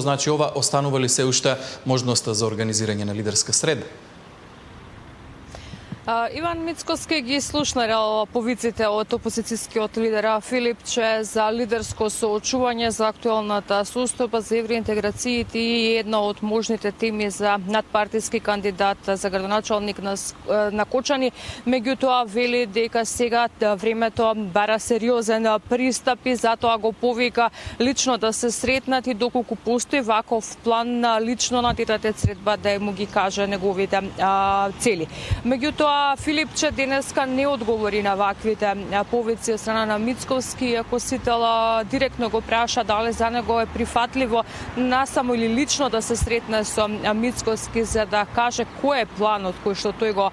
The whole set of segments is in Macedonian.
Значи, ова останува ли се уште можноста за организирање на лидерска средба? Иван Мицкоски ги слушна повиците од опозицијскиот лидер Филипче за лидерско соочување за актуелната состојба за евроинтеграциите и една од можните теми за надпартиски кандидат за градоначалник на Кочани. Меѓутоа вели дека сега времето бара сериозен пристап и затоа го повика лично да се сретнат и доколку постои ваков план лично на тетата средба да му ги каже неговите цели. Меѓутоа Филипче денеска не одговори на ваквите повици од страна на Мицкоски, ако сител директно го праша дали за него е прифатливо насамо или лично да се сретне со Мицкоски за да каже кој е планот кој што тој го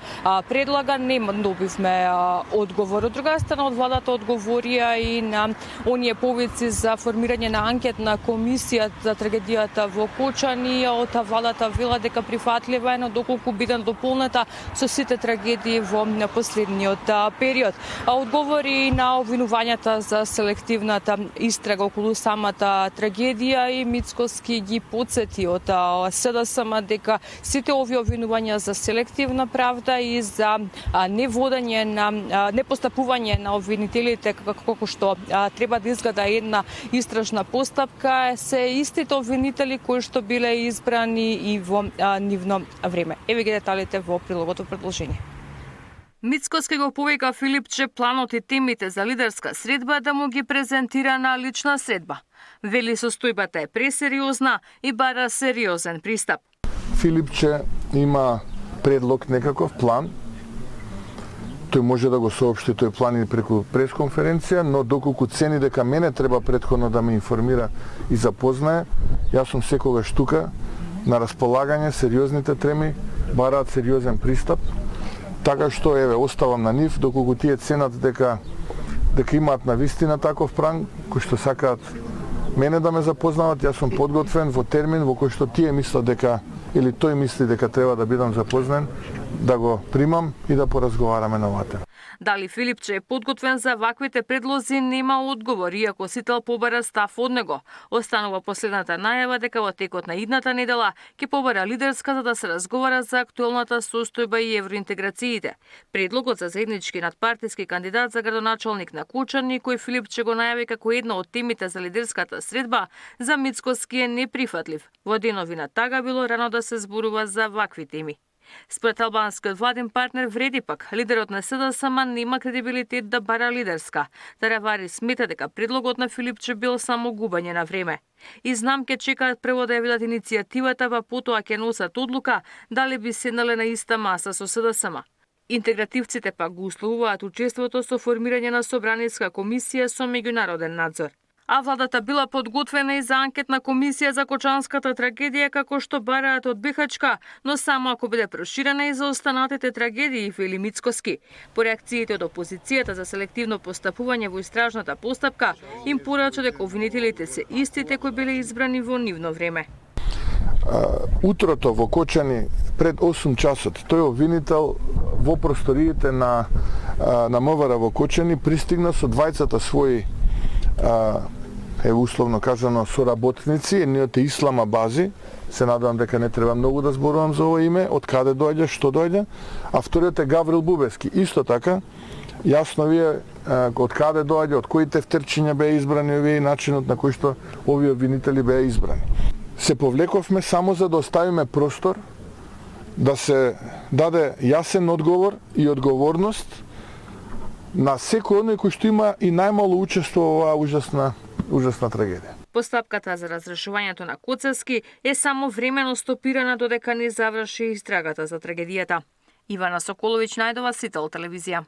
предлага. Не добивме одговор. Од друга страна од владата одговорија и на оние повици за формирање на анкетна комисија за трагедијата во Кочани. Од владата вела дека прифатлива е, но доколку биде дополнета со сите трагедии во последниот период. Одговори на обвинувањата за селективната истрага околу самата трагедија и Мицкоски ги потсети од СДСМ дека сите овие обвинувања за селективна правда и за неводење на непостапување на обвинителите како што треба да изгледа една истражна постапка се истите обвинители кои што биле избрани и во нивно време. Еве ги деталите во прилогото предложение. Мицкоски го повика Филипче планот и темите за лидерска средба да му ги презентира на лична средба. Вели состојбата е пресериозна и бара сериозен пристап. Филипче има предлог некаков план. Тој може да го соопшти тој план и преку пресконференција, но доколку цени дека мене треба претходно да ме информира и запознае, јас сум секогаш тука на располагање. Сериозните теми бараат сериозен пристап. Така што еве оставам на нив доколку тие ценат дека имаат навистина таков план кој што сакаат мене да ме запознават. Јас сум подготвен во термин во кој што тие мислат дека или тој мисли дека треба да бидам запознен, да го примам и да поразговараме на оваа тема. Дали Филипче е подготвен за ваквите предлози нема одговор, иако сител побара став од него. Останува последната најава дека во текот на идната недела ќе побара лидерска за да се разговара за актуелната состојба и евроинтеграциите. Предлогот за заеднички надпартиски кандидат за градоначалник на Кочани, кој Филипче го најави како една од темите за лидерската средба, за Мицкоски е неприфатлив. Во денови на тага било рано да се зборува за вакви теми. Според албанскиот владин партнер вреди пак, лидерот на СДСМ нема кредибилитет да бара лидерска. Таравари смета дека предлогот на Филипче бил само губење на време. И знам ке чекаат прво да ја видат иницијативата, па потоа ќе носат одлука дали би седнале на иста маса со СДСМ. Интегративците пак го условуваат учеството со формирање на собраниска комисија со меѓународен надзор. А владата била подготвена и за анкетна комисија за Кочанската трагедија, како што бараат од Бихачка, но само ако биде проширена и за останатите трагедии, вели Мицкоски. По реакциите од опозицијата за селективно постапување во истражната постапка, им порача дека обвинителите се истите кои биле избрани во нивно време. Утрото во Кочани пред 8 часот тој обвинител во просториите на МВР во Кочани пристигна со двајцата своји условно кажано соработници, едниот е Ислама Бази, се надевам дека не треба многу да зборувам за ова име, од каде доаѓа, што доаѓа, а вториот е Гаврил Бубевски. Исто така, јасно ви е од каде доаѓа, од кои тефтерчиња беа избрани овие и начинот на кој што овие обвинители беа избрани. Се повлековме само за да оставиме простор да се даде јасен одговор и одговорност на секој оној кој што има и најмало учество во оваа ужасна трагедија. Постапката за разрешувањето на Коцевски е само времено стопирана додека не заврши истрагата за трагедијата. Ивана Соколовиќ, Најдова, Сител телевизија.